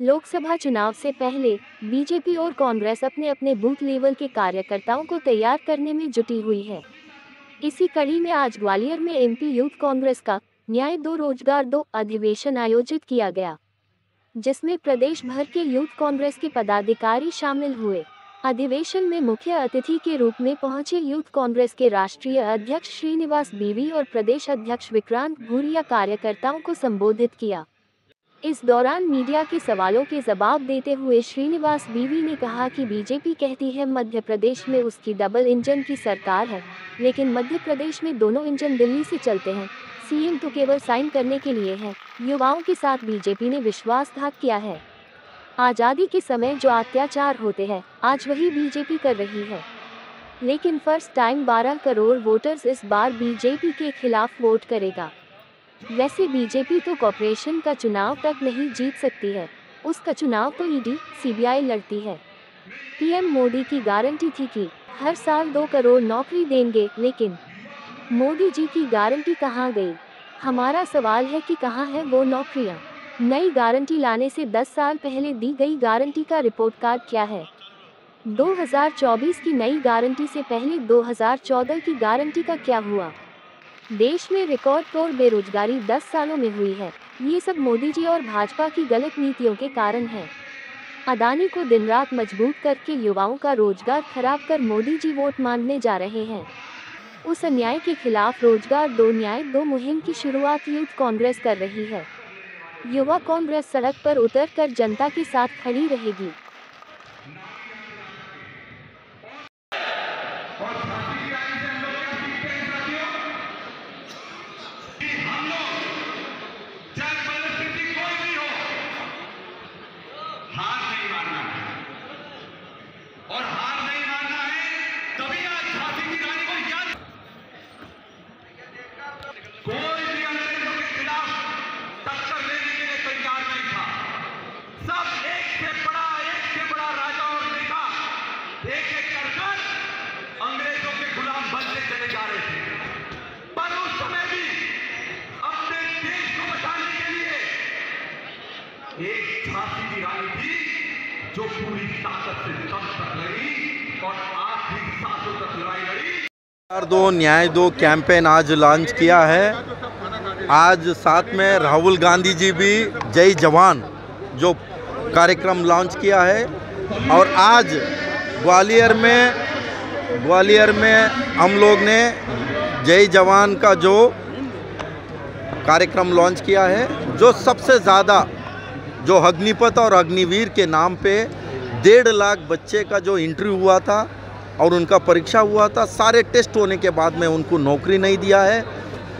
लोकसभा चुनाव से पहले बीजेपी और कांग्रेस अपने अपने बूथ लेवल के कार्यकर्ताओं को तैयार करने में जुटी हुई है। इसी कड़ी में आज ग्वालियर में एमपी यूथ कांग्रेस का न्याय दो रोजगार दो अधिवेशन आयोजित किया गया, जिसमें प्रदेश भर के यूथ कांग्रेस के पदाधिकारी शामिल हुए। अधिवेशन में मुख्य अतिथि के रूप में पहुंचे यूथ कांग्रेस के राष्ट्रीय अध्यक्ष श्रीनिवास बीवी और प्रदेश अध्यक्ष विक्रांत भूरिया कार्यकर्ताओं को संबोधित किया। इस दौरान मीडिया के सवालों के जवाब देते हुए श्रीनिवास बीवी ने कहा कि बीजेपी कहती है मध्य प्रदेश में उसकी डबल इंजन की सरकार है, लेकिन मध्य प्रदेश में दोनों इंजन दिल्ली से चलते हैं। सीएम तो केवल साइन करने के लिए है। युवाओं के साथ बीजेपी ने विश्वासघात किया है। आज़ादी के समय जो अत्याचार होते हैं आज वही बीजेपी कर रही है, लेकिन फर्स्ट टाइम 12 करोड़ वोटर्स इस बार बीजेपी के खिलाफ वोट करेगा। वैसे बीजेपी तो कॉर्पोरेशन का चुनाव तक नहीं जीत सकती है, उसका चुनाव तो ईडी सीबीआई लड़ती है। पीएम मोदी की गारंटी थी कि हर साल 2 करोड़ नौकरी देंगे, लेकिन मोदी जी की गारंटी कहाँ गई? हमारा सवाल है कि कहाँ है वो नौकरियाँ? नई गारंटी लाने से 10 साल पहले दी गई गारंटी का रिपोर्ट कार्ड क्या है? 2024 की नई गारंटी से पहले 2014 की गारंटी का क्या हुआ? देश में रिकॉर्ड तोड़ बेरोजगारी 10 सालों में हुई है। ये सब मोदी जी और भाजपा की गलत नीतियों के कारण है। अदानी को दिन रात मजबूर करके युवाओं का रोजगार खराब कर मोदी जी वोट मांगने जा रहे हैं। उस अन्याय के खिलाफ रोजगार दो न्याय दो मुहिम की शुरुआत यूथ कांग्रेस कर रही है। युवा कांग्रेस सड़क पर उतरकर जनता के साथ खड़ी रहेगी। हार नहीं मानना है और हार नहीं मानना है, तभी आज झांसी की रानी को याद। कोई भी अंग्रेजों के खिलाफ टक्कर लेने के लिए तैयार नहीं था। सब एक से बड़ा राजा और नेता एक एक कर अंग्रेजों के गुलाम बनते चले जा रहे थे। पर उस समय भी अपने देश को बचाने के लिए एक झांसी की रानी थी जो पूरी ताकत से दम तक लड़ी और आखिरी सांसों तक लड़ाई लड़ी। दो न्याय दो कैंपेन आज लॉन्च किया है। आज साथ में राहुल गांधी जी भी जय जवान जो कार्यक्रम लॉन्च किया है। और आज ग्वालियर में हम लोग ने जय जवान का जो कार्यक्रम लॉन्च किया है, जो सबसे ज़्यादा जो अग्निपथ और अग्निवीर के नाम पे 1.5 लाख बच्चे का जो इंटरव्यू हुआ था और उनका परीक्षा हुआ था, सारे टेस्ट होने के बाद में उनको नौकरी नहीं दिया है।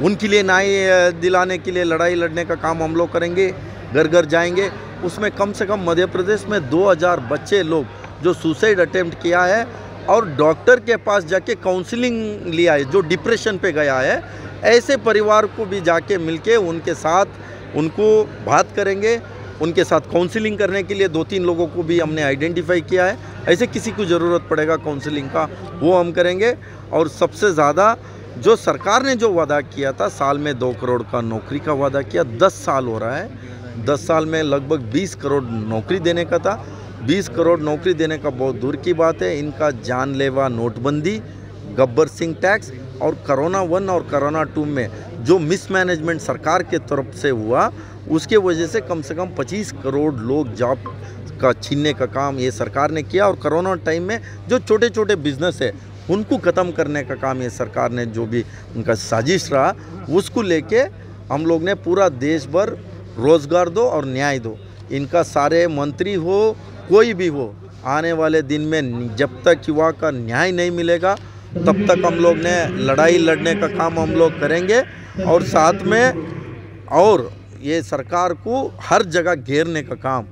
उनके लिए न्याय दिलाने के लिए लड़ाई लड़ने का काम हम लोग करेंगे, घर घर जाएंगे। उसमें कम से कम मध्य प्रदेश में 2000 बच्चे लोग जो सुसाइड अटेम्प्ट किया है और डॉक्टर के पास जाके काउंसलिंग लिया है, जो डिप्रेशन पे गया है, ऐसे परिवार को भी जाके मिलके उनके साथ उनको बात करेंगे। उनके साथ काउंसलिंग करने के लिए 2-3 लोगों को भी हमने आइडेंटिफाई किया है। ऐसे किसी को ज़रूरत पड़ेगा काउंसलिंग का, वो हम करेंगे। और सबसे ज़्यादा जो सरकार ने जो वादा किया था, साल में 2 करोड़ का नौकरी का वादा किया, 10 साल हो रहा है। 10 साल में लगभग 20 करोड़ नौकरी देने का था। 20 करोड़ नौकरी देने का बहुत दूर की बात है। इनका जानलेवा नोटबंदी, गब्बर सिंह टैक्स और कोरोना 1 और कोरोना 2 में जो मिसमैनेजमेंट सरकार के तरफ से हुआ, उसके वजह से कम 25 करोड़ लोग जॉब का छीनने का काम ये सरकार ने किया। और कोरोना टाइम में जो छोटे छोटे बिजनेस है उनको ख़त्म करने का काम ये सरकार ने, जो भी उनका साजिश रहा, उसको लेके हम लोग ने पूरा देश भर रोज़गार दो और न्याय दो, इनका सारे मंत्री हो कोई भी हो, आने वाले दिन में जब तक युवा का न्याय नहीं मिलेगा तब तक हम लोग ने लड़ाई लड़ने का काम हम लोग करेंगे। और साथ में और ये सरकार को हर जगह घेरने का काम,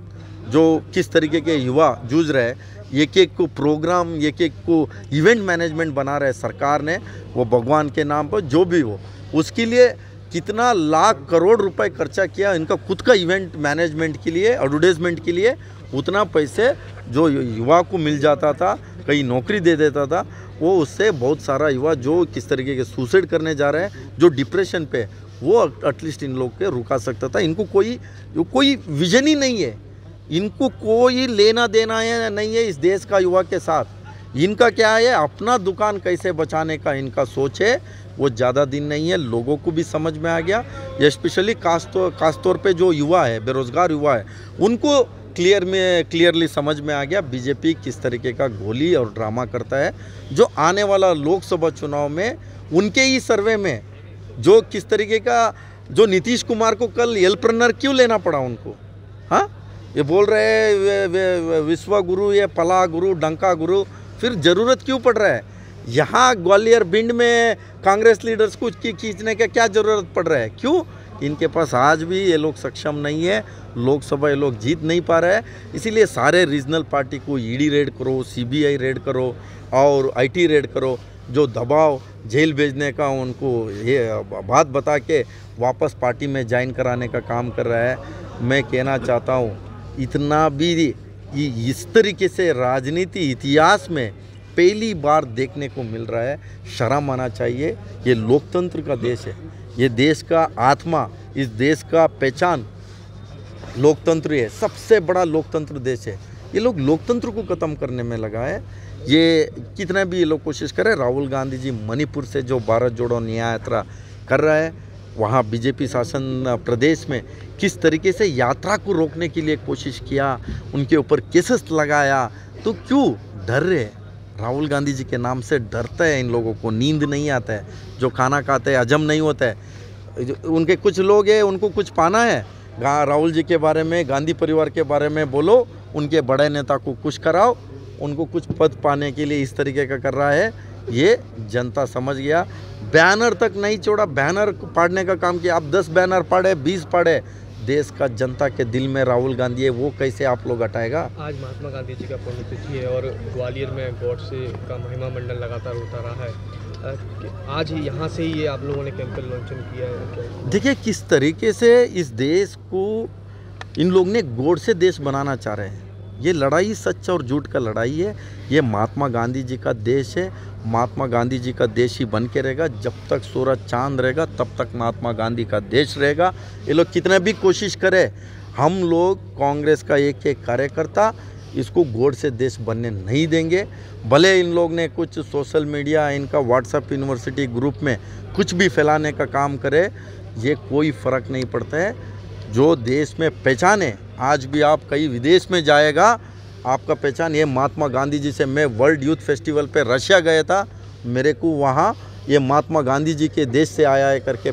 जो किस तरीके के युवा जूझ रहे हैं, एक को प्रोग्राम, एक को इवेंट मैनेजमेंट बना रहे सरकार ने, वो भगवान के नाम पर जो भी हो, उसके लिए कितना लाख करोड़ रुपए खर्चा किया इनका खुद का इवेंट मैनेजमेंट के लिए, एडवर्टाइजमेंट के लिए। उतना पैसे जो युवा को मिल जाता था, कहीं नौकरी दे देता था, वो उससे बहुत सारा युवा जो किस तरीके के सुसाइड करने जा रहे हैं, जो डिप्रेशन पे, वो एटलीस्ट इन लोग के रुका सकता था। इनको कोई विजन ही नहीं है। इनको कोई लेना देना है नहीं है इस देश का युवा के साथ। इनका क्या है, अपना दुकान कैसे बचाने का इनका सोच है। वो ज़्यादा दिन नहीं है, लोगों को भी समझ में आ गया। स्पेशली खास तौर पे जो युवा है, बेरोज़गार युवा है, उनको क्लियरली समझ में आ गया बीजेपी किस तरीके का गोली और ड्रामा करता है। जो आने वाला लोकसभा चुनाव में उनके ही सर्वे में जो किस तरीके का, जो नीतीश कुमार को कल एल्प्रेन्योर क्यों लेना पड़ा उनको, हाँ, ये बोल रहे हैं विश्व गुरु, ये पला गुरु, डंका गुरु, फिर ज़रूरत क्यों पड़ रहा है? यहाँ ग्वालियर भिंड में कांग्रेस लीडर्स को खींचने का क्या ज़रूरत पड़ रहा है? क्यों? इनके पास आज भी ये लोग सक्षम नहीं है, लोकसभा ये लोग जीत नहीं पा रहे हैं। इसीलिए सारे रीजनल पार्टी को ईडी रेड करो, सीबीआई रेड करो और आईटी रेड करो, जो दबाव जेल भेजने का उनको ये बात बता के वापस पार्टी में ज्वाइन कराने का काम कर रहा है। मैं कहना चाहता हूँ, इतना भी इस तरीके से राजनीति इतिहास में पहली बार देखने को मिल रहा है। शर्म आना चाहिए। ये लोकतंत्र का देश है, ये देश का आत्मा, इस देश का पहचान लोकतंत्र है, सबसे बड़ा लोकतंत्र देश है। ये लोग लोकतंत्र को ख़त्म करने में लगा है। ये कितना भी ये लोग कोशिश करें। राहुल गांधी जी मणिपुर से जो भारत जोड़ो न्याय यात्रा कर रहा है, वहाँ बीजेपी शासन प्रदेश में किस तरीके से यात्रा को रोकने के लिए कोशिश किया, उनके ऊपर केसेस लगाया, तो क्यों डर रहे? राहुल गांधी जी के नाम से डरता है। इन लोगों को नींद नहीं आता है, जो खाना खाते हैं हजम नहीं होता है। उनके कुछ लोग हैं, उनको कुछ पाना है, राहुल जी के बारे में, गांधी परिवार के बारे में बोलो, उनके बड़े नेता को कुछ कराओ, उनको कुछ पद पाने के लिए इस तरीके का कर रहा है। ये जनता समझ गया। बैनर तक नहीं छोड़ा, बैनर फाड़ने का काम किया। आप 10 बैनर फाड़े, 20 फाड़े, देश का जनता के दिल में राहुल गांधी है, वो कैसे आप लोग हटाएगा? आज महात्मा गांधी जी का पुण्यतिथि है और ग्वालियर में गॉडसे का महिमा मंडल लगातार होता रहा है। आज ही यहाँ से ही ये आप लोगों ने कैंपेन लॉन्चन किया है। देखिए किस तरीके से इस देश को इन लोग ने गॉडसे देश बनाना चाह रहे हैं। ये लड़ाई सच और झूठ का लड़ाई है। ये महात्मा गांधी जी का देश है। महात्मा गांधी जी का देश ही बन के रहेगा। जब तक सूरज चांद रहेगा तब तक महात्मा गांधी का देश रहेगा। ये लोग कितना भी कोशिश करें, हम लोग कांग्रेस का एक एक कार्यकर्ता इसको गॉड से देश बनने नहीं देंगे। भले इन लोग ने कुछ सोशल मीडिया, इनका व्हाट्सएप यूनिवर्सिटी ग्रुप में कुछ भी फैलाने का काम करे, ये कोई फ़र्क नहीं पड़ता है। जो देश में पहचान है, आज भी आप कहीं विदेश में जाएगा, आपका पहचान ये महात्मा गांधी जी से। मैं वर्ल्ड यूथ फेस्टिवल पे रशिया गया था, मेरे को वहाँ ये महात्मा गांधी जी के देश से आया है करके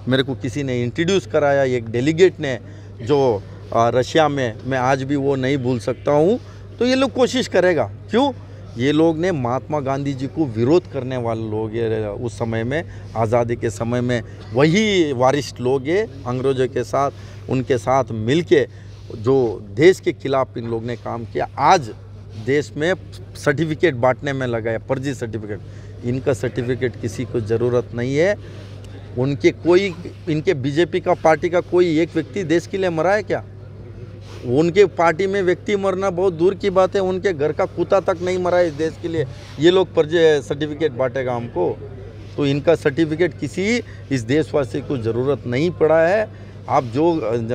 मेरे को किसी ने इंट्रोड्यूस कराया, एक डेलीगेट ने, जो रशिया में, मैं आज भी वो नहीं भूल सकता हूँ। तो ये लोग कोशिश करेगा, क्यों? ये लोग ने महात्मा गांधी जी को विरोध करने वाले लोग हैं। उस समय में, आज़ादी के समय में, वही वरिष्ठ लोग हैं, अंग्रेज़ों के साथ, उनके साथ मिलके जो देश के खिलाफ इन लोग ने काम किया। आज देश में सर्टिफिकेट बांटने में लगा है, फर्जी सर्टिफिकेट। इनका सर्टिफिकेट किसी को ज़रूरत नहीं है। उनके कोई, इनके बीजेपी का पार्टी का कोई एक व्यक्ति देश के लिए मरा है क्या? उनके पार्टी में व्यक्ति मरना बहुत दूर की बात है, उनके घर का कुत्ता तक नहीं मरा है इस देश के लिए। ये लोग फर्जी सर्टिफिकेट बांटेगा हमको? तो इनका सर्टिफिकेट किसी इस देशवासी को ज़रूरत नहीं पड़ा है। आप जो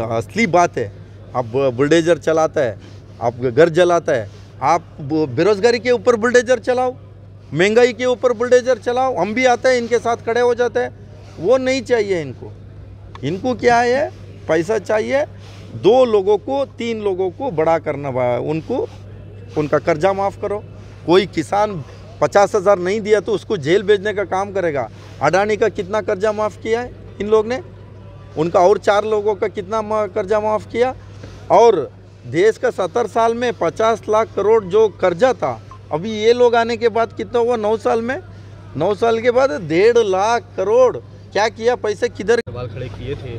असली बात है, आप बुलडोजर चलाता है, आप घर जलाता है, आप बेरोजगारी के ऊपर बुलडोजर चलाओ, महंगाई के ऊपर बुलडोजर चलाओ। हम भी आते हैं, इनके साथ खड़े हो जाते हैं। वो नहीं चाहिए इनको। इनको क्या है? पैसा चाहिए। 2 लोगों को, 3 लोगों को बड़ा करना, उनको उनका कर्जा माफ़ करो। कोई किसान 50,000 नहीं दिया तो उसको जेल भेजने का काम करेगा। अडानी का कितना कर्जा माफ़ किया है इन लोग ने? उनका और 4 लोगों का कितना कर्जा माफ़ किया? और देश का 70 साल में 50 लाख करोड़ जो कर्जा था, अभी ये लोग आने के बाद कितना हुआ? 9 साल में, 9 साल के बाद 1.5 लाख करोड़। क्या किया? पैसे किधर? सवाल खड़े किए थे।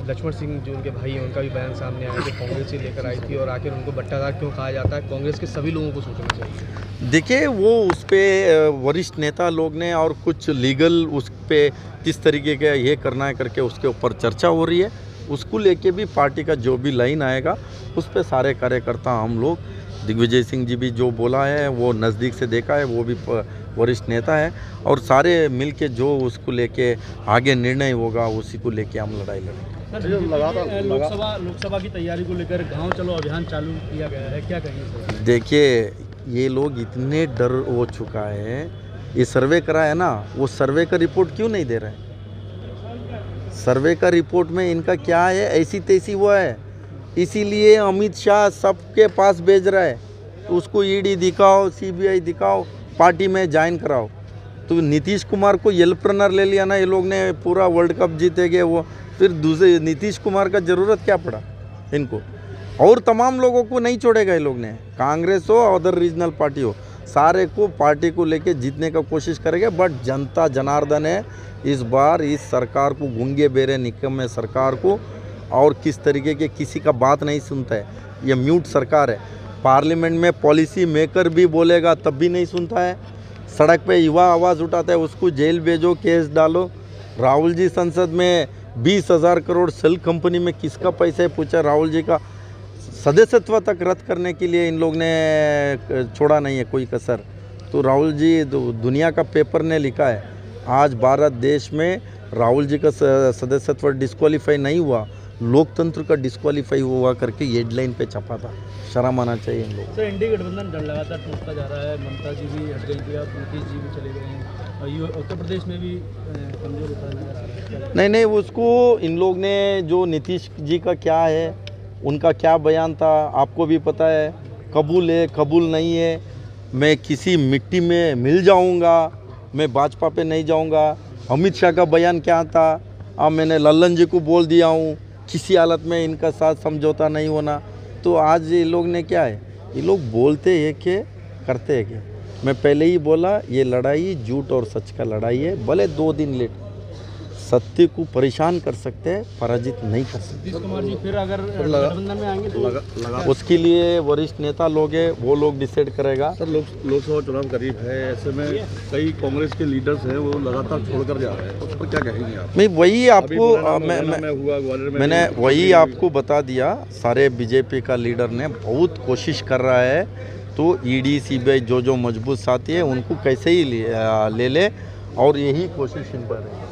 लक्ष्मण सिंह जो उनके भाई हैं, उनका भी बयान सामने आया कि कांग्रेस से लेकर आई थी और आखिर उनको बट्टादार क्यों कहा जाता है? कांग्रेस के सभी लोगों को सोचना चाहिए। देखिए, वो उस पर वरिष्ठ नेता लोग ने और कुछ लीगल उस पर किस तरीके का ये करना है करके उसके ऊपर चर्चा हो रही है। उसको लेके भी पार्टी का जो भी लाइन आएगा उस पर सारे कार्यकर्ता, हम लोग, दिग्विजय सिंह जी भी जो बोला है वो नज़दीक से देखा है, वो भी वरिष्ठ नेता है, और सारे मिलके जो उसको लेके आगे निर्णय होगा उसी को लेके हम लड़ाई लड़ेंगे। लोकसभा की तैयारी को लेकर गांव चलो अभियान चालू किया गया है, क्या कहेंगे? देखिए, ये लोग इतने डर हो चुका है, ये सर्वे करा है ना, वो सर्वे का रिपोर्ट क्यों नहीं दे रहे हैं? सर्वे का रिपोर्ट में इनका क्या है, ऐसी तैसी हुआ है, इसीलिए अमित शाह सबके पास भेज रहा है, उसको ईडी दिखाओ, सीबीआई दिखाओ, पार्टी में ज्वाइन कराओ। तो नीतीश कुमार को येल्प्रेनर ले लिया ना ये लोग ने, पूरा वर्ल्ड कप जीतेगे वो, फिर दूसरे नीतीश कुमार का ज़रूरत क्या पड़ा इनको? और तमाम लोगों को नहीं छोड़ेगा ये लोग ने, कांग्रेस हो अदर रीजनल पार्टी हो, सारे को पार्टी को लेके जीतने का कोशिश करेंगे। बट जनता जनार्दन है, इस बार इस सरकार को, गूंगे बेरे निकम्मे सरकार को, और किस तरीके के किसी का बात नहीं सुनता है, ये म्यूट सरकार है। पार्लियामेंट में पॉलिसी मेकर भी बोलेगा तब भी नहीं सुनता है, सड़क पे युवा आवाज़ उठाता है उसको जेल भेजो, केस डालो। राहुल जी संसद में 20,000 करोड़ सेल कंपनी में किसका पैसा है पूछा, राहुल जी का सदस्यत्व तक रद्द करने के लिए इन लोग ने छोड़ा नहीं है कोई कसर। तो राहुल जी, दुनिया का पेपर ने लिखा है, आज भारत देश में राहुल जी का सदस्यत्व डिस्क्वालीफाई नहीं हुआ, लोकतंत्र का डिस्क्वालीफाई हुआ करके हेडलाइन पे छपा था। शर्म आना चाहिए इन लोगों। सर, एनडीए गठबंधन लगातार टूटता जा रहा है, ममता जी भी हट गई थी, अब नीतीश जी भी चले गए हैं, और उत्तर प्रदेश में भी कमजोर होता नजर आ रहा है। नहीं, उसको इन लोग ने, जो नीतीश जी का क्या है, उनका क्या बयान था आपको भी पता है, कबूल है कबूल नहीं है, मैं किसी मिट्टी में मिल जाऊंगा, मैं भाजपा पे नहीं जाऊंगा। अमित शाह का बयान क्या था, मैंने लल्लन जी को बोल दिया हूँ, किसी हालत में इनका साथ समझौता नहीं होना। तो आज ये लोग ने क्या है, ये लोग बोलते हैं कि करते हैं क्या। मैं पहले ही बोला, ये लड़ाई झूठ और सच का लड़ाई है, भले 2 दिन लेट, सत्य को परेशान कर सकते हैं, पराजित नहीं कर सकते। नीतीश कुमार जी फिर अगर गठबंधन में आएंगे तो उसके लिए वरिष्ठ नेता लोग हैं, वो लोग डिसाइड करेगा। सर, लोकसभा चुनाव करीब है, ऐसे में कई कांग्रेस के लीडर्स हैं वो लगातार छोड़कर जा रहे हैं, उस पर क्या कहेंगे आप? मैं वही आपको मैंने वही भी आपको बता दिया, सारे बीजेपी का लीडर ने बहुत कोशिश कर रहा है, तो ईडी सीबीआई जो मजबूत साथी है उनको कैसे ही ले ले, और यही कोशिश इन पर है।